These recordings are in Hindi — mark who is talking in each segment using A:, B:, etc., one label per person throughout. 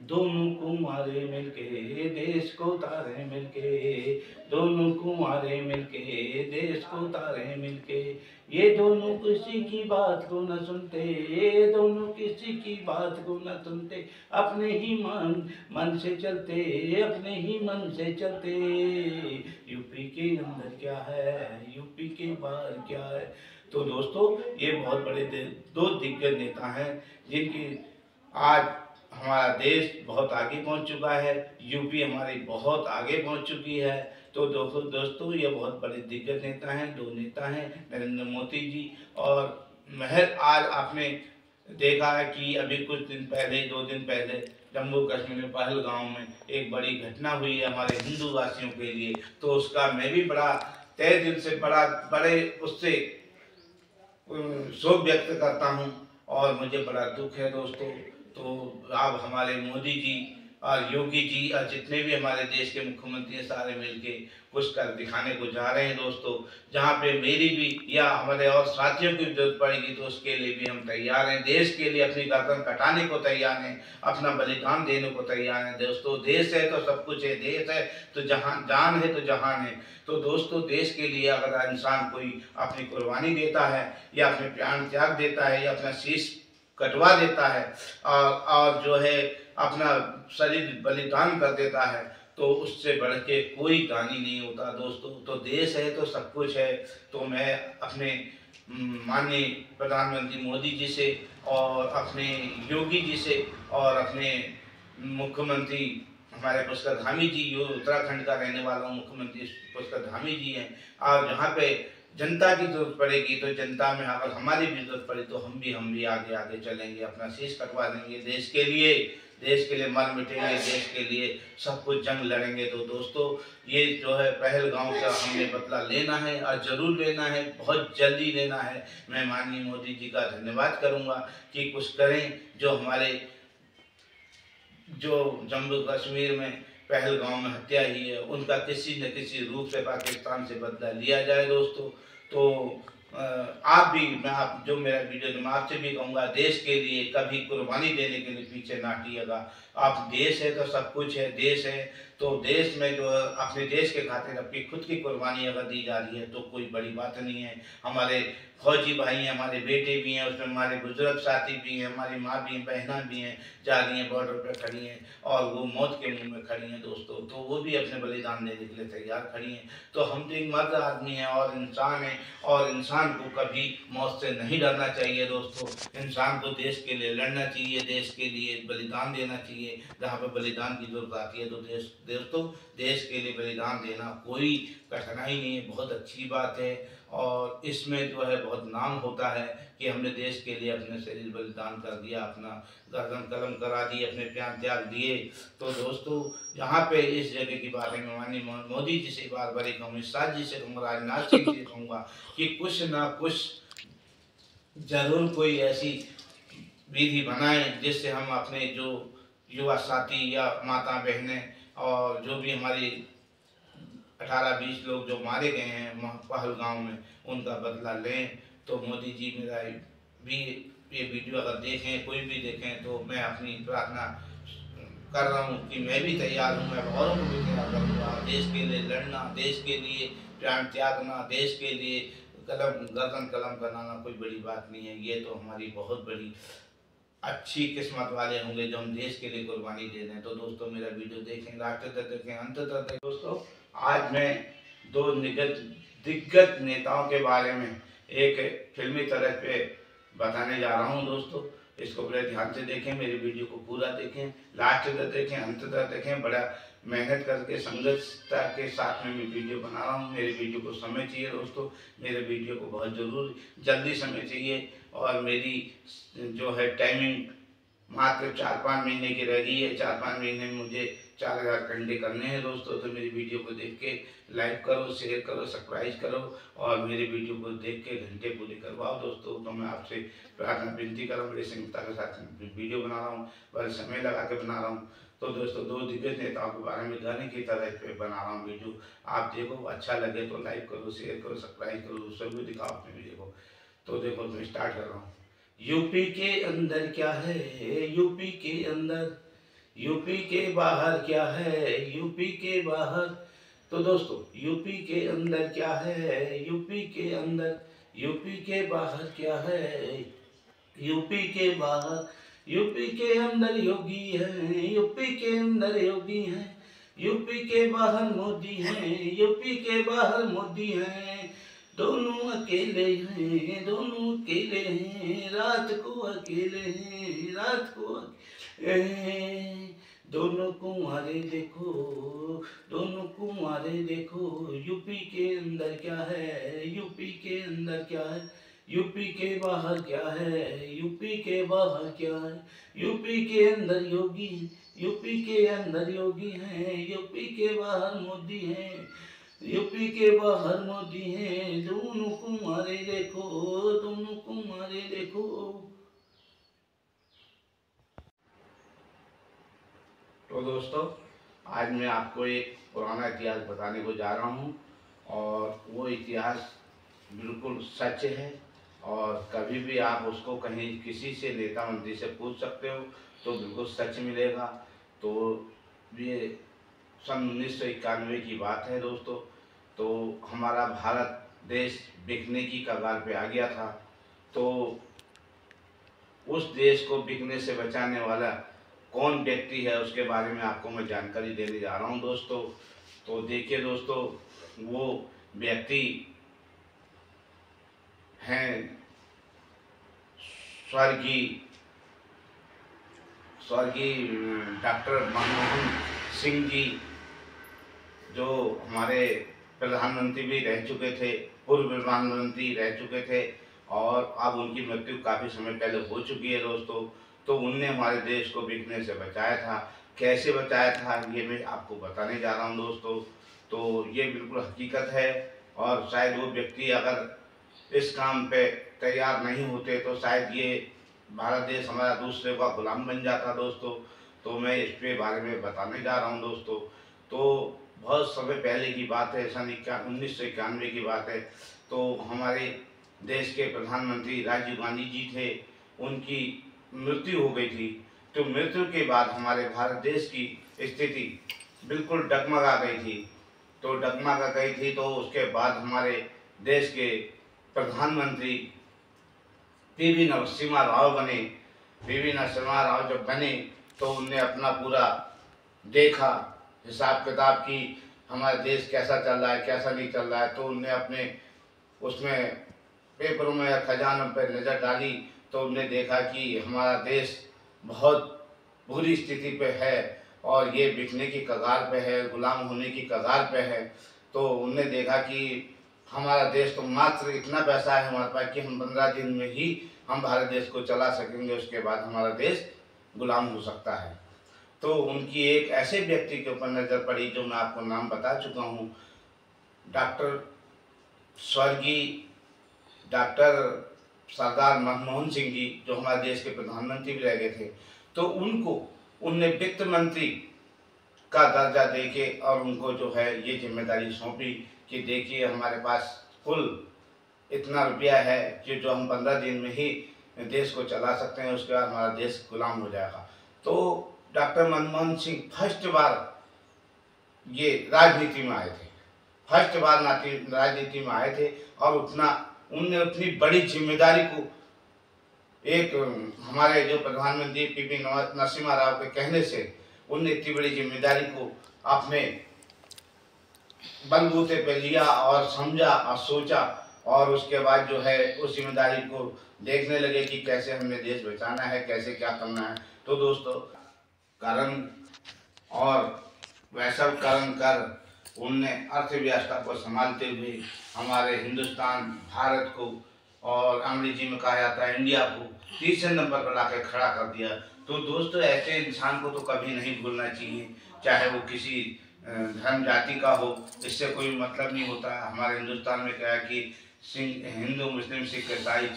A: दोनों कुमारे मिलके देश को तारे मिलके, दोनों कुमारे मिलके देश को तारे मिलके। ये दोनों किसी की बात को न सुनते, ये दोनों किसी की बात को न सुनते, अपने ही मन से चलते, अपने ही मन से चलते। यूपी के अंदर क्या है, यूपी के बाहर क्या है। तो दोस्तों, ये बहुत बड़े दो दिग्गज नेता हैं जिनकी आज हमारा देश बहुत आगे पहुंच चुका है, यूपी हमारी बहुत आगे पहुंच चुकी है। तो दोस्तों, ये बहुत बड़े दिग्गज नेता हैं, दो नेता हैं, नरेंद्र मोदी जी और महज आज आपने देखा है कि अभी कुछ दिन पहले, 2 दिन पहले जम्मू कश्मीर में पहलगांव में एक बड़ी घटना हुई है हमारे हिंदू वासियों के लिए। तो उसका मैं भी बड़ा तहे दिल से बड़े उससे शोक व्यक्त करता हूँ और मुझे बड़ा दुख है दोस्तों। तो अब हमारे मोदी जी और योगी जी और जितने भी हमारे देश के मुख्यमंत्री हैं, सारे मिलके कुछ कर दिखाने को जा रहे हैं दोस्तों। जहाँ पे मेरी भी या हमारे और साथियों की जरूरत पड़ेगी तो उसके लिए भी हम तैयार हैं, देश के लिए अपनी गर्दन कटाने को तैयार हैं, अपना बलिदान देने को तैयार हैं दोस्तों। देश है तो सब कुछ है, देश है तो जहां जान है तो जहान है। तो दोस्तों, देश के लिए अगर इंसान कोई अपनी कुर्बानी देता है या अपने प्राण त्याग देता है या अपना शीश कटवा देता है और जो है अपना शरीर बलिदान कर देता है, तो उससे बढ़ के कोई दानी नहीं होता दोस्तों। तो देश है तो सब कुछ है। तो मैं अपने माननीय प्रधानमंत्री मोदी जी से और अपने योगी जी से और अपने मुख्यमंत्री हमारे पुष्कर धामी जी, जो उत्तराखंड का रहने वाला मुख्यमंत्री पुष्कर धामी जी हैं, और जहाँ पे जनता की जरूरत पड़ेगी तो जनता में अगर हमारी भी जरूरत पड़ी तो हम भी आगे आगे चलेंगे, अपना शीश कटवा देंगे देश के लिए, देश के लिए मर मिटेंगे, देश के लिए सब कुछ जंग लड़ेंगे। तो दोस्तों, ये जो है पहलगांव का हमने बदला लेना है और ज़रूर लेना है, बहुत जल्दी लेना है। मैं माननीय मोदी जी का धन्यवाद करूंगा कि कुछ करें, जो हमारे जो जम्मू कश्मीर में पहलगांव में हत्या हुई है उनका किसी न किसी रूप से पाकिस्तान से बदला लिया जाए दोस्तों। तो आप भी, आप जो मेरा वीडियो, मैं आपसे भी कहूँगा, देश के लिए कभी कुर्बानी देने के लिए पीछे ना हटिएगा। आप देश है तो सब कुछ है, देश है तो देश में जो है अपने देश के खातिर अपनी खुद की कुर्बानी अगर दी जा रही है तो कोई बड़ी बात नहीं है। हमारे फौजी भाई हैं, हमारे बेटे भी हैं, उसमें हमारे बुजुर्ग साथी भी हैं, हमारी माँ भी हैं, बहना भी हैं, जा रही हैं बॉर्डर पर खड़ी हैं और वो मौत के मुंह में खड़ी हैं दोस्तों। तो वो भी अपने बलिदान देने के लिए तैयार खड़ी हैं। तो हम तो एक मर्द आदमी हैं और इंसान हैं, और इंसान को कभी मौत से नहीं डरना चाहिए दोस्तों। इंसान को देश के लिए लड़ना चाहिए, देश के लिए बलिदान देना चाहिए। जहाँ पर बलिदान की जरूरत आती है तो दोस्तों, देश के लिए बलिदान देना कोई कठिनाई नहीं है, बहुत अच्छी बात है। और इसमें जो है बहुत नाम होता है कि हमने देश के लिए अपने शरीर बलिदान कर दिया, अपना गर्दन कलम करा दी, अपने प्राण त्याग दिए। तो दोस्तों, यहाँ पे इस जगह की बात है, मैं माननीय मोदी जी से बार बार कहूँगा, शाह जी से कहूँगा, राजनाथ सिंह जी से कहूँगा कि कुछ ना कुछ जरूर कोई ऐसी विधि बनाएं जिससे हम अपने जो युवा साथी या माता बहनें और जो भी हमारी 18-20 लोग जो मारे गए हैं पहलगांव में, उनका बदला लें। तो मोदी जी, मेरा भी ये वीडियो अगर देखें, कोई भी देखें, तो मैं अपनी प्रार्थना कर रहा हूँ कि मैं भी तैयार हूँ, मैं औरों को भी तैयार करूँगा। देश के लिए लड़ना, देश के लिए प्राण त्यागना, देश के लिए गर्दन कलम बनाना कोई बड़ी बात नहीं है। ये तो हमारी बहुत बड़ी अच्छी किस्मत वाले होंगे जो हम देश के लिए कुर्बानी दे दें। तो दोस्तों, मेरा वीडियो देखें, लास्ट तक देखें, अंत तक देखें। दोस्तों, आज मैं दो दिग्गज नेताओं के बारे में एक फिल्मी तरह पे बताने जा रहा हूँ दोस्तों। इसको बड़े ध्यान से देखें, मेरे वीडियो को पूरा देखें, लास्ट तक देखें, अंत तक देखें। बड़ा मेहनत करके संघर्षता के साथ में मैं वीडियो बना रहा हूँ। मेरे वीडियो को समय चाहिए दोस्तों, मेरे वीडियो को बहुत ज़रूर जल्दी समय चाहिए। और मेरी जो है टाइमिंग मात्र 4-5 महीने की रह गई है। 4-5 महीने में मुझे 4000 घंटे करने हैं दोस्तों। तो मेरी वीडियो को देख के लाइक करो, शेयर करो, सब्सक्राइब करो और मेरे वीडियो को देख के घंटे पूरे करवाओ दोस्तों। तो मैं आपसे प्रार्थना विनती कर रहा हूँ, बड़ी संयुक्ता के साथ वीडियो बना रहा हूँ, बड़े समय लगा के बना रहा हूँ। तो दोस्तों, दो दिग्गज नेताओं के बारे में गाने की तरह पे बना रहा हूँ वीडियो। आप देखो, अच्छा लगे तो लाइक करो, शेयर करो, सब्सक्राइब करो, सभी दिखाओ अपने वीडियो को। तो देखो, मैं स्टार्ट कर रहा हूँ। यूपी के अंदर क्या है, यूपी के अंदर यूपी के बाहर क्या है, यूपी के बाहर। तो दोस्तों यूपी के अंदर क्या है, यूपी के अंदर, यूपी के बाहर क्या है, यूपी के बाहर, यूपी के अंदर योगी है, यूपी के अंदर योगी है, यूपी के बाहर मोदी है, यूपी के बाहर मोदी है। दोनों अकेले हैं, दोनों अकेले हैं, रात को अकेले हैं, रात को अकेले हैं। दोनों कुंवारे देखो, दोनों कुंवारे देखो, यूपी के अंदर क्या है, यूपी के अंदर क्या है, यूपी के बाहर क्या है, यूपी के बाहर क्या है, यूपी के अंदर योगी, यूपी के अंदर योगी है, यूपी के बाहर मोदी है, यूपी के बाहर मोदी है। दोनों कुंवारे देखो, दोनों कुंवारे देखो। तो दोस्तों आज मैं आपको एक पुराना इतिहास बताने को जा रहा हूँ और वो इतिहास बिल्कुल सच है और कभी भी आप उसको कहीं किसी से नेता मंत्री से पूछ सकते हो तो बिल्कुल सच मिलेगा। तो ये सन 1991 की बात है दोस्तों। तो हमारा भारत देश बिकने की कगार पे आ गया था। तो उस देश को बिकने से बचाने वाला कौन व्यक्ति है उसके बारे में आपको मैं जानकारी देने जा रहा हूं दोस्तों। तो देखिए दोस्तों, वो व्यक्ति हैं स्वर्गीय डॉक्टर मनमोहन सिंह जी, जो हमारे प्रधानमंत्री भी रह चुके थे, पूर्व प्रधानमंत्री रह चुके थे और अब उनकी मृत्यु काफ़ी समय पहले हो चुकी है दोस्तों। तो उनने हमारे देश को बिकने से बचाया था। कैसे बचाया था ये मैं आपको बताने जा रहा हूँ दोस्तों। तो ये बिल्कुल हकीकत है और शायद वो व्यक्ति अगर इस काम पे तैयार नहीं होते तो शायद ये भारत देश हमारा दूसरे का गुलाम बन जाता दोस्तों। तो मैं इस पे बारे में बताने जा रहा हूँ दोस्तों। तो बहुत समय पहले की बात है, सन 1991 की बात है। तो हमारे देश के प्रधानमंत्री राजीव गांधी जी थे, उनकी मृत्यु हो गई थी। तो मृत्यु के बाद हमारे भारत देश की स्थिति बिल्कुल डगमगा गई थी। तो डगमगा गई थी तो उसके बाद हमारे देश के प्रधानमंत्री पीवी नरसिम्हा राव बने। पीवी नरसिम्हा राव जब बने तो उनने अपना पूरा देखा हिसाब किताब की हमारा देश कैसा चल रहा है कैसा नहीं चल रहा है। तो उनने अपने उसमें पेपरों में या खजानों पर नज़र डाली तो उनने देखा कि हमारा देश बहुत बुरी स्थिति पे है और ये बिकने की कगार पे है, गुलाम होने की कगार पे है। तो उनने देखा कि हमारा देश तो मात्र इतना पैसा है हमारे पास कि हम 15 दिन में ही हम भारत देश को चला सकेंगे, उसके बाद हमारा देश गुलाम हो सकता है। तो उनकी एक ऐसे व्यक्ति के ऊपर नज़र पड़ी जो मैं आपको नाम बता चुका हूँ, डॉक्टर स्वर्गीय डॉक्टर सरदार मनमोहन सिंह जी, जो हमारे देश के प्रधानमंत्री भी रह गए थे। तो उनको उनने वित्त मंत्री का दर्जा देके और उनको जो है ये जिम्मेदारी सौंपी कि देखिए हमारे पास कुल इतना रुपया है कि जो हम 15 दिन में ही देश को चला सकते हैं, उसके बाद हमारा देश गुलाम हो जाएगा। तो डॉक्टर मनमोहन सिंह फर्स्ट बार ये राजनीति में आए थे, फर्स्ट बार राजनीति में आए थे और उनने उतनी बड़ी जिम्मेदारी को एक हमारे जो प्रधानमंत्री पीवी नरसिम्हा राव के कहने से उनने इतनी बड़ी जिम्मेदारी को अपने बलबूते पे लिया और समझा और सोचा और उसके बाद जो है उस जिम्मेदारी को देखने लगे कि कैसे हमें देश बचाना है, कैसे क्या करना है। तो दोस्तों कर्म और वैसा कर्म कर उनने अर्थव्यवस्था को संभालते हुए हमारे हिंदुस्तान भारत को और अंग्रेजी में कहा जाता है इंडिया को तीसरे नंबर पर लाकर खड़ा कर दिया। तो दोस्तों ऐसे इंसान को तो कभी नहीं भूलना चाहिए, चाहे वो किसी धर्म जाति का हो, इससे कोई मतलब नहीं होता है। हमारे हिंदुस्तान में क्या है कि हिंदू मुस्लिम सिख ईसाई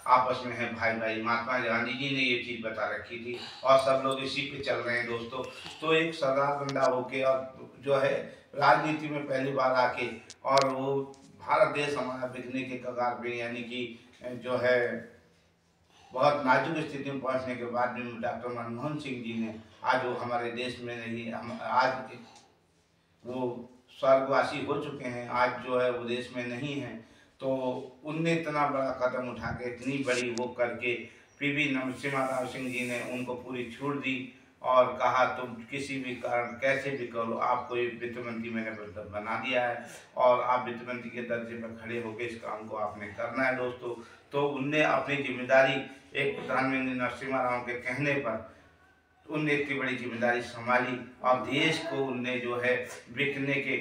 A: आपस में है भाई भाई। महात्मा गांधी जी ने ये चीज़ बता रखी थी और सब लोग इसी पे चल रहे हैं दोस्तों। तो एक सरदार बंदा होके और जो है राजनीति में पहली बार आके और वो भारत देश हमारा बिकने के कगार पे यानी कि जो है बहुत नाजुक स्थिति में पहुंचने के बाद भी डॉक्टर मनमोहन सिंह जी ने आज वो हमारे देश में नहीं, हम आज वो स्वर्गवासी हो चुके हैं, आज जो है वो देश में नहीं है। तो उनने इतना बड़ा कदम उठा के, इतनी बड़ी वो करके, पीवी नरसिम्हा राव सिंह जी ने उनको पूरी छूट दी और कहा तुम किसी भी कारण कैसे भी करो, आपको ये वित्त मंत्री मैंने बना दिया है और आप वित्त मंत्री के दर्जे पर खड़े होकर इस काम को आपने करना है दोस्तों। तो उनने अपनी जिम्मेदारी एक प्रधानमंत्री नरसिम्हा राव के कहने पर उनने इतनी बड़ी जिम्मेदारी संभाली और देश को उनने जो है बिकने के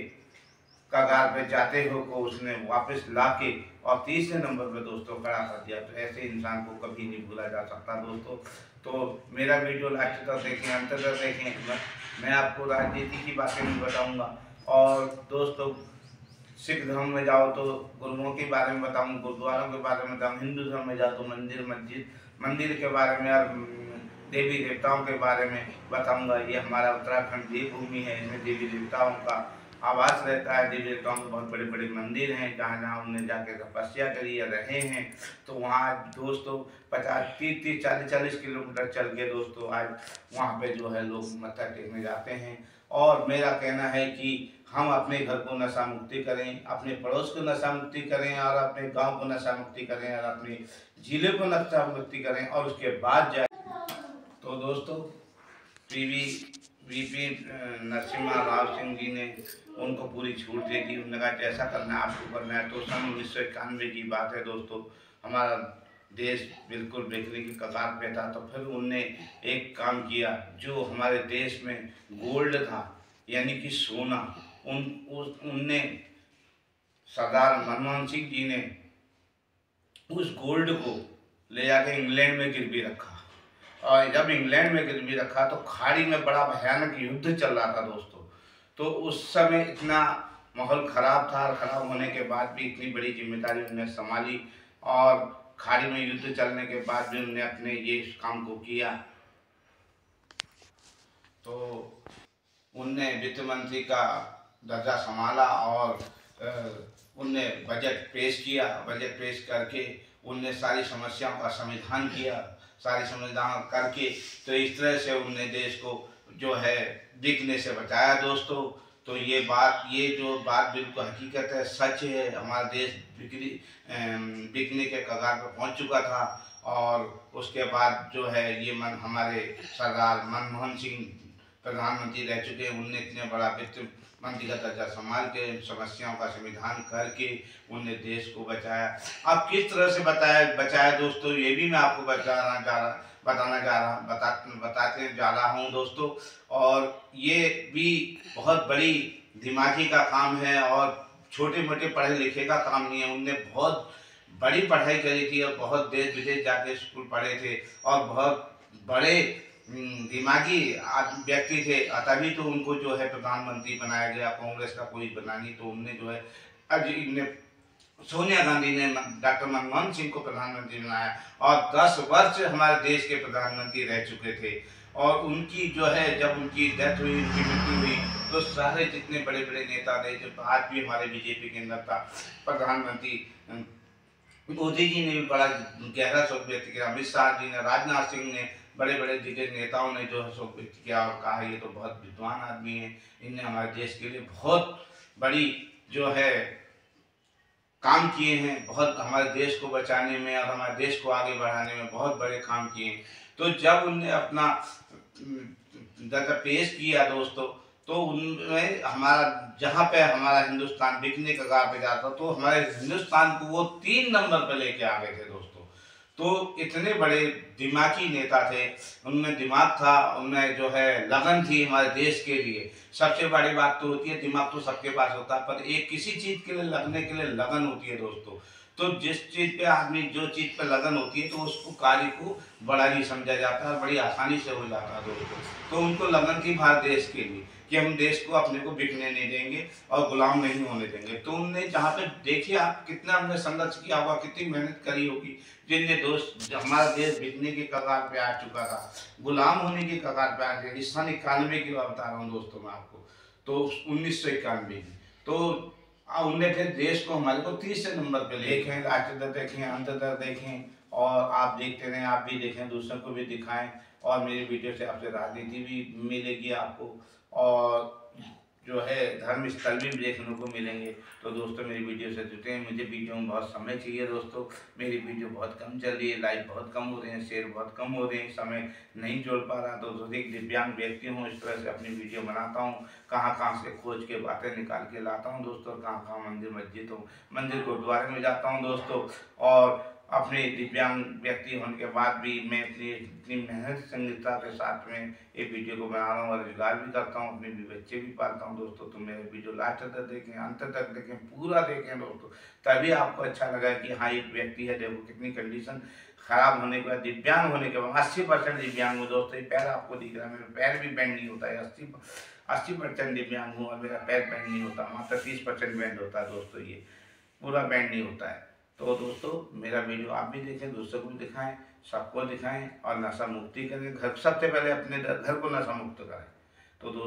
A: कगार पे जाते हो को उसने वापस लाके और तीसरे नंबर पे दोस्तों खड़ा कर दिया। तो ऐसे इंसान को कभी नहीं भूला जा सकता दोस्तों। तो मेरा वीडियो लास्ट तक देखें, अंत तक देखें। मैं आपको राजनीति की बातें नहीं बताऊंगा और दोस्तों सिख धर्म में जाओ तो गुरुओं के बारे में बताऊँ, गुरुद्वारों के बारे में बताऊँ, हिंदू धर्म में जाओ तो मंदिर मस्जिद मंदिर के बारे में और देवी देवताओं के बारे में बताऊंगा। ये हमारा उत्तराखंड देवभूमि है, इसमें देवी देवताओं का आवास रहता है। देवी देवताओं के बहुत बड़े बड़े मंदिर हैं जहाँ जहाँ उन्होंने जाके तपस्या करी या रहे हैं। तो वहाँ दोस्तों 50-30-40 किलोमीटर चल के दोस्तों आज वहाँ पे जो है लोग मत्था टेकने जाते हैं। और मेरा कहना है कि हम अपने घर को नशा मुक्ति करें, अपने पड़ोस को नशा मुक्ति करें और अपने गांव को नशा मुक्ति करें और अपने जिले को नशा मुक्ति करें और उसके बाद जाए। तो दोस्तों वीपी नरसिम्हा राव सिंह जी ने उनको पूरी छूट दे दी। उन्होंने कहा जैसा करना है आपको करना है। तो सन 1991 की बात है दोस्तों, हमारा देश बिल्कुल बिकने की कगार पे था। तो फिर उनने एक काम किया, जो हमारे देश में गोल्ड था यानी कि सोना, उनने सरदार मनमोहन सिंह जी ने उस गोल्ड को ले जाके इंग्लैंड में गिरवी रखा। और जब इंग्लैंड में गिरवी रखा तो खाड़ी में बड़ा भयानक युद्ध चल रहा था दोस्तों। तो उस समय इतना माहौल खराब था और खराब होने के बाद भी इतनी बड़ी जिम्मेदारी उन्होंने संभाली और खाड़ी में युद्ध चलने के बाद भी उन्होंने अपने ये काम को किया। तो उनने वित्त मंत्री का दर्जा संभाला और उनने बजट पेश किया। बजट पेश करके उनने सारी समस्याओं का समाधान किया, सारी समाधान करके तो इस तरह से उनने देश को जो है बिकने से बचाया दोस्तों। तो ये जो बात बिल्कुल हकीकत है, सच है। हमारा देश बिकने के कगार पर पहुंच चुका था और उसके बाद जो है ये हमारे सरदार मनमोहन सिंह प्रधानमंत्री रह चुके हैं। उनने इतने बड़ा वित्त मंत्री का दर्जा संभाल के समस्याओं का समाधान करके उनने देश को बचाया। अब किस तरह से बचाया दोस्तों, ये भी मैं आपको बताते जा रहा हूँ दोस्तों। और ये भी बहुत बड़ी दिमागी का काम है और छोटे मोटे पढ़े लिखे का काम नहीं है। उनने बहुत बड़ी पढ़ाई करी थी और बहुत देश विदेश जाके स्कूल पढ़े थे और बहुत बड़े दिमागी व्यक्ति थे, तभी तो उनको जो है प्रधानमंत्री बनाया गया। कांग्रेस का कोई बना नहीं। तो उनने जो है अब इनने सोनिया गांधी ने डॉक्टर मनमोहन सिंह को प्रधानमंत्री बनाया और 10 वर्ष हमारे देश के प्रधानमंत्री रह चुके थे। और उनकी जो है जब उनकी डेथ हुई, उनकी मृत्यु हुई, तो सारे जितने बड़े बड़े नेता थे, जो आज भी हमारे बीजेपी के अंदर था, प्रधानमंत्री मोदी जी ने भी बड़ा गहरा शोक व्यक्त किया, अमित शाह जी ने, राजनाथ सिंह ने, बड़े बड़े दिग्गज नेताओं ने जो है शोक व्यक्त किया और कहा ये तो बहुत विद्वान आदमी है, इनने हमारे देश के लिए बहुत बड़ी जो है काम किए हैं, बहुत हमारे देश को बचाने में और हमारे देश को आगे बढ़ाने में बहुत बड़े काम किए हैं। तो जब उनने अपना दर्जा पेश किया दोस्तों, तो उनमें हमारा जहाँ पे हमारा हिंदुस्तान बिकने का कगार पे जाता, तो हमारे हिंदुस्तान को वो 3 नंबर पे लेके आ गए थे दोस्तों। तो इतने बड़े दिमागी नेता थे, उनमें दिमाग था, उनमें जो है लगन थी हमारे देश के लिए। सबसे बड़ी बात तो होती है, दिमाग तो सबके पास होता है, पर एक किसी चीज़ के लिए लगने के लिए लगन होती है दोस्तों। तो जिस चीज़ पे आदमी जो चीज़ पे लगन होती है तो उसको कार्य को बड़ा नहीं समझा जाता है, बड़ी आसानी से हो जाता है दोस्तों। तो उनको लगन थी भारत देश के लिए कि हम देश को अपने को बिकने नहीं देंगे और गुलाम नहीं होने देंगे। तो उनने जहाँ पे देखिए आप कितना हमने संघर्ष किया होगा, कितनी मेहनत करी होगी, जिनने दोस्त हमारा देश बिकने के कगार पे आ चुका था, गुलाम होने के कगार पे आ गया। सन 91 की बात बता रहा हूँ दोस्तों मैं आपको, तो 1991 की। तो उनने फिर देश को हमारे को तीसरे नंबर पे देखें, राष्ट्र दर देखें, अंत दर देखें और आप देखते रहें, आप भी देखें, दूसरों को भी दिखाएं, और मेरी वीडियो से आपसे राजनीति भी मिलेगी आपको, और जो है धर्म स्थल भी देखने को मिलेंगे। तो दोस्तों मेरी वीडियो से जुटे हैं, मुझे वीडियो में बहुत समय चाहिए दोस्तों, मेरी वीडियो बहुत कम चल रही है, लाइक बहुत कम हो रहे हैं, शेयर बहुत कम हो रहे हैं, समय नहीं जोड़ पा रहा। तो दोस्तों एक दिव्यांग व्यक्ति हूँ, इस तरह से अपनी वीडियो बनाता हूँ, कहाँ कहाँ से खोज के बातें निकाल के लाता हूँ दोस्तों, कहाँ कहाँ मंदिर मस्जिद हो, मंदिर गुरुद्वारे में जाता हूँ दोस्तों। और अपने दिव्यांग व्यक्ति होने के बाद भी मैं इतनी मेहनत संगीता के साथ में एक वीडियो को बना रहा हूँ और रोजगार भी करता हूँ, अपने भी बच्चे भी पालता हूँ दोस्तों। तो मेरे वीडियो लास्ट तक देखें, अंत तक देखें, पूरा देखें दोस्तों, तभी आपको अच्छा लगा कि हाँ एक व्यक्ति है, देखो कितनी कंडीशन खराब होने के बाद, दिव्यांग होने के बाद, 80% दिव्यांग हूँ दोस्तों। ये पैर आपको दिख रहा है, मेरा पैर भी बैंड नहीं होता है, 80% दिव्यांग हूँ और मेरा पैर बैंड नहीं होता, मात्र 30% बैंड होता है दोस्तों, ये पूरा बैंड नहीं होता है। तो दोस्तों मेरा वीडियो आप भी देखें, दूसरों को भी दिखाएं, सबको दिखाएं, और नशा मुक्ति करें। घर सबसे पहले अपने घर को नशा मुक्त करें। तो दोस्तों